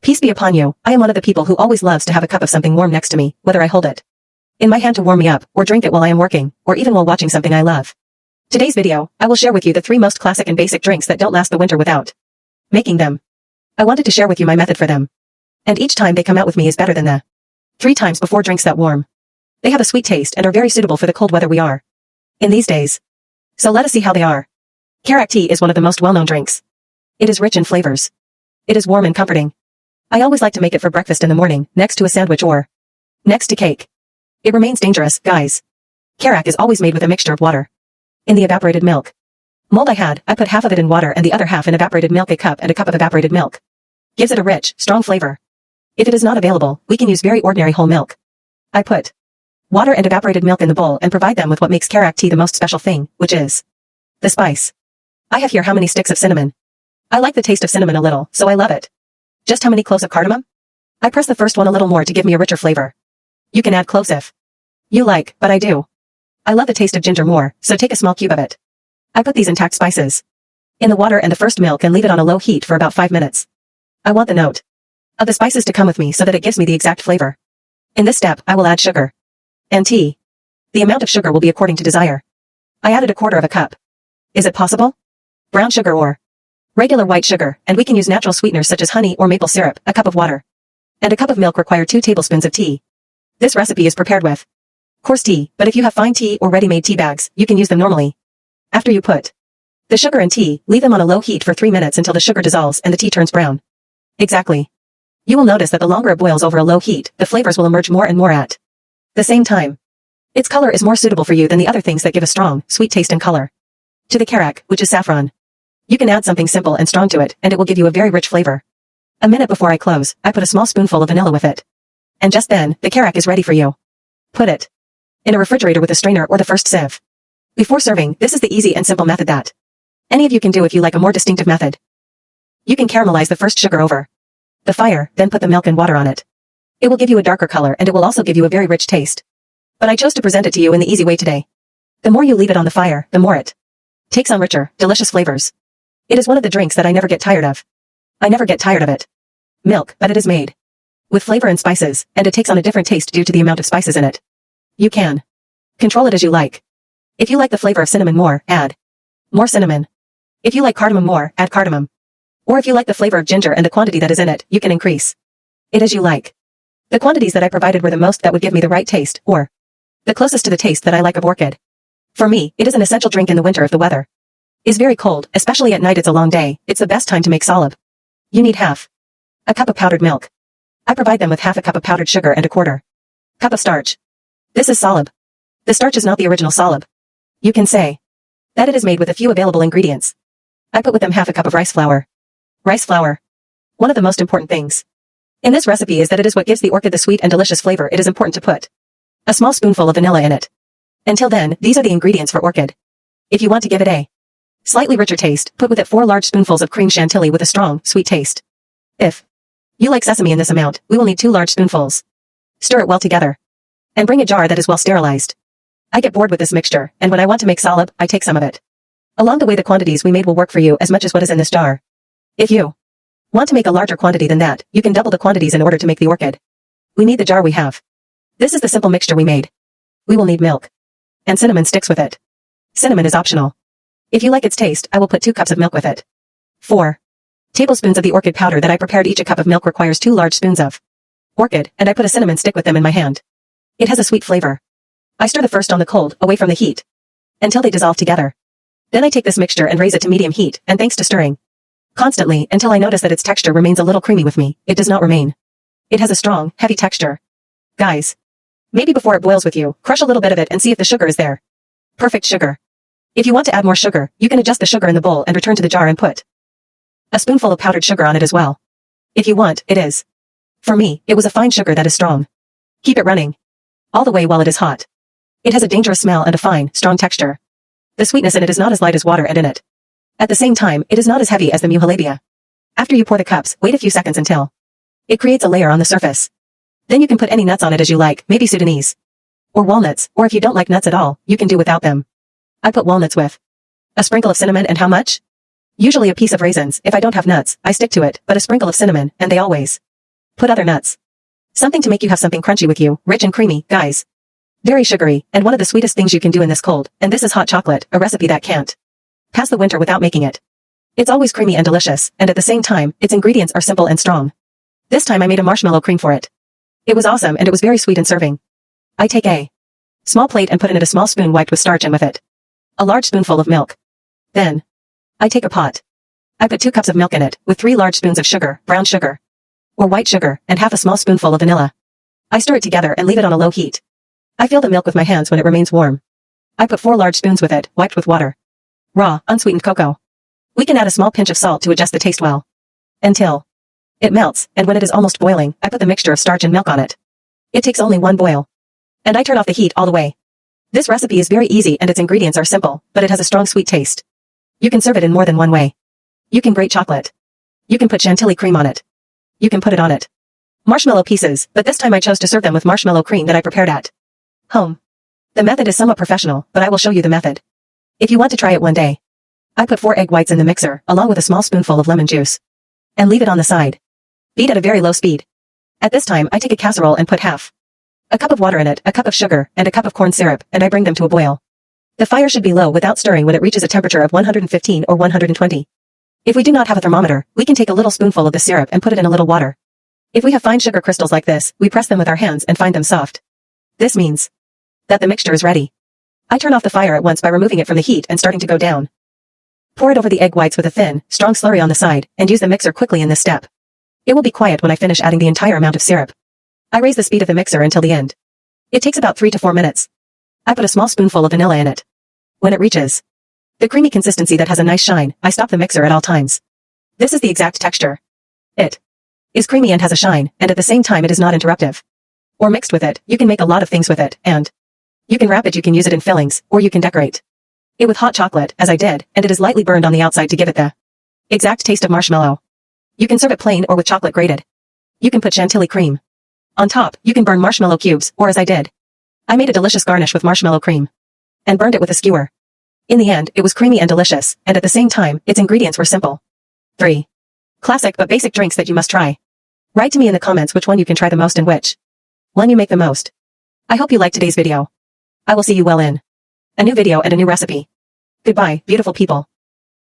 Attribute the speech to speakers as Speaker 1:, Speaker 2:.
Speaker 1: Peace be upon you, I am one of the people who always loves to have a cup of something warm next to me, whether I hold it in my hand to warm me up, or drink it while I am working, or even while watching something I love. Today's video, I will share with you the 3 most classic and basic drinks that don't last the winter without making them. I wanted to share with you my method for them. And each time they come out with me is better than the 3 times before drinks that warm. They have a sweet taste and are very suitable for the cold weather we are in these days. So let us see how they are. Karak tea is one of the most well-known drinks. It is rich in flavors. It is warm and comforting. I always like to make it for breakfast in the morning, next to a sandwich or next to cake. It remains dangerous, guys. Karak is always made with a mixture of water in the evaporated milk mold I put half of it in water and the other half in evaporated milk. A cup and a cup of evaporated milk gives it a rich, strong flavor. If it is not available, we can use very ordinary whole milk. I put water and evaporated milk in the bowl and provide them with what makes Karak tea the most special thing, which is the spice. I have here how many sticks of cinnamon. I like the taste of cinnamon a little, so I love it. Just how many cloves of cardamom? I press the first one a little more to give me a richer flavor. You can add cloves if you like, but I do. I love the taste of ginger more, so take a small cube of it. I put these intact spices in the water and the first milk and leave it on a low heat for about 5 minutes. I want the note of the spices to come with me so that it gives me the exact flavor. In this step, I will add sugar and tea. The amount of sugar will be according to desire. I added 1/4 cup. Is it possible? Brown sugar or regular white sugar, and we can use natural sweeteners such as honey or maple syrup. A cup of water and a cup of milk require 2 tablespoons of tea. This recipe is prepared with coarse tea, but if you have fine tea or ready-made tea bags, you can use them normally. After you put the sugar and tea, leave them on a low heat for 3 minutes until the sugar dissolves and the tea turns brown. Exactly. You will notice that the longer it boils over a low heat, the flavors will emerge more and more at the same time. Its color is more suitable for you than the other things that give a strong, sweet taste and color to the karak, which is saffron. You can add something simple and strong to it, and it will give you a very rich flavor. A minute before I close, I put a small spoonful of vanilla with it. And just then, the karak is ready for you. Put it in a refrigerator with a strainer or the first sieve. Before serving, this is the easy and simple method that any of you can do if you like a more distinctive method. You can caramelize the first sugar over the fire, then put the milk and water on it. It will give you a darker color and it will also give you a very rich taste. But I chose to present it to you in the easy way today. The more you leave it on the fire, the more it takes on richer, delicious flavors. It is one of the drinks that I never get tired of. I never get tired of it. Milk, but it is made with flavor and spices, and it takes on a different taste due to the amount of spices in it. You can control it as you like. If you like the flavor of cinnamon more, add more cinnamon. If you like cardamom more, add cardamom. Or if you like the flavor of ginger and the quantity that is in it, you can increase it as you like. The quantities that I provided were the most that would give me the right taste, or the closest to the taste that I like of orchid. For me, it is an essential drink in the winter if the weather is very cold, especially at night. It's a long day. It's the best time to make Sahlab. You need half a cup of powdered milk. I provide them with half a cup of powdered sugar and 1/4 cup of starch. This is Sahlab. The starch is not the original Sahlab. You can say that it is made with a few available ingredients. I put with them half a cup of rice flour. Rice flour. One of the most important things in this recipe is that it is what gives the orchid the sweet and delicious flavor. It is important to put a small spoonful of vanilla in it. Until then, these are the ingredients for orchid. If you want to give it a slightly richer taste, put with it 4 large spoonfuls of cream chantilly with a strong, sweet taste. If you like sesame in this amount, we will need 2 large spoonfuls. Stir it well together. And bring a jar that is well sterilized. I get bored with this mixture, and when I want to make Sahlab, I take some of it. Along the way, the quantities we made will work for you as much as what is in this jar. If you want to make a larger quantity than that, you can double the quantities in order to make the orchid. We need the jar we have. This is the simple mixture we made. We will need milk and cinnamon sticks with it. Cinnamon is optional. If you like its taste, I will put 2 cups of milk with it. 4 tablespoons of the orchid powder that I prepared. Each a cup of milk requires 2 large spoons of orchid, and I put a cinnamon stick with them in my hand. It has a sweet flavor. I stir the first on the cold, away from the heat, until they dissolve together. Then I take this mixture and raise it to medium heat, and thanks to stirring constantly until I notice that its texture remains a little creamy with me, it does not remain. It has a strong, heavy texture. Guys, maybe before it boils with you, crush a little bit of it and see if the sugar is there. Perfect sugar. If you want to add more sugar, you can adjust the sugar in the bowl and return to the jar and put a spoonful of powdered sugar on it as well. If you want, it is. For me, it was a fine sugar that is strong. Keep it running all the way while it is hot. It has a dangerous smell and a fine, strong texture. The sweetness in it is not as light as water and in it. At the same time, it is not as heavy as the muhalabia. After you pour the cups, wait a few seconds until it creates a layer on the surface. Then you can put any nuts on it as you like, maybe Sudanese or walnuts, or if you don't like nuts at all, you can do without them. I put walnuts with a sprinkle of cinnamon and how much? Usually a piece of raisins. If I don't have nuts, I stick to it, but a sprinkle of cinnamon, and they always Put other nuts. Something to make you have something crunchy with you, rich and creamy, guys. Very sugary, and one of the sweetest things you can do in this cold, and this is hot chocolate, a recipe that can't pass the winter without making it. It's always creamy and delicious, and at the same time, its ingredients are simple and strong. This time I made a marshmallow cream for it. It was awesome and it was very sweet and serving. I take a small plate and put in it a small spoon wiped with starch and with it a large spoonful of milk. Then, I take a pot. I put 2 cups of milk in it, with 3 large spoons of sugar, brown sugar, or white sugar, and half a small spoonful of vanilla. I stir it together and leave it on a low heat. I fill the milk with my hands when it remains warm. I put 4 large spoons with it, wiped with water. Raw, unsweetened cocoa. We can add a small pinch of salt to adjust the taste well. Until it melts, and when it is almost boiling, I put the mixture of starch and milk on it. It takes only 1 boil. And I turn off the heat all the way. This recipe is very easy and its ingredients are simple, but it has a strong sweet taste. You can serve it in more than one way. You can grate chocolate. You can put chantilly cream on it. You can put it on it marshmallow pieces, but this time I chose to serve them with marshmallow cream that I prepared at home. The method is somewhat professional, but I will show you the method. If you want to try it one day. I put 4 egg whites in the mixer, along with a small spoonful of lemon juice. And leave it on the side. Beat at a very low speed. At this time, I take a casserole and put half a cup of water in it, a cup of sugar, and a cup of corn syrup, and I bring them to a boil. The fire should be low without stirring when it reaches a temperature of 115 or 120. If we do not have a thermometer, we can take a little spoonful of the syrup and put it in a little water. If we have fine sugar crystals like this, we press them with our hands and find them soft. This means that the mixture is ready. I turn off the fire at once by removing it from the heat and starting to go down. Pour it over the egg whites with a thin, strong slurry on the side, and use the mixer quickly in this step. It will be quiet when I finish adding the entire amount of syrup. I raise the speed of the mixer until the end. It takes about 3 to 4 minutes. I put a small spoonful of vanilla in it. When it reaches the creamy consistency that has a nice shine, I stop the mixer at all times. This is the exact texture. It is creamy and has a shine, and at the same time it is not interruptive. Or mixed with it, you can make a lot of things with it, and you can wrap it, you can use it in fillings, or you can decorate it with hot chocolate, as I did, and it is lightly burned on the outside to give it the exact taste of marshmallow. You can serve it plain or with chocolate grated. You can put chantilly cream on top. You can burn marshmallow cubes, or as I did, I made a delicious garnish with marshmallow cream and burned it with a skewer. In the end, it was creamy and delicious, and at the same time, its ingredients were simple. 3 classic but basic drinks that you must try. Write to me in the comments which one you can try the most and which one you make the most. I hope you liked today's video. I will see you well in a new video and a new recipe. Goodbye, beautiful people.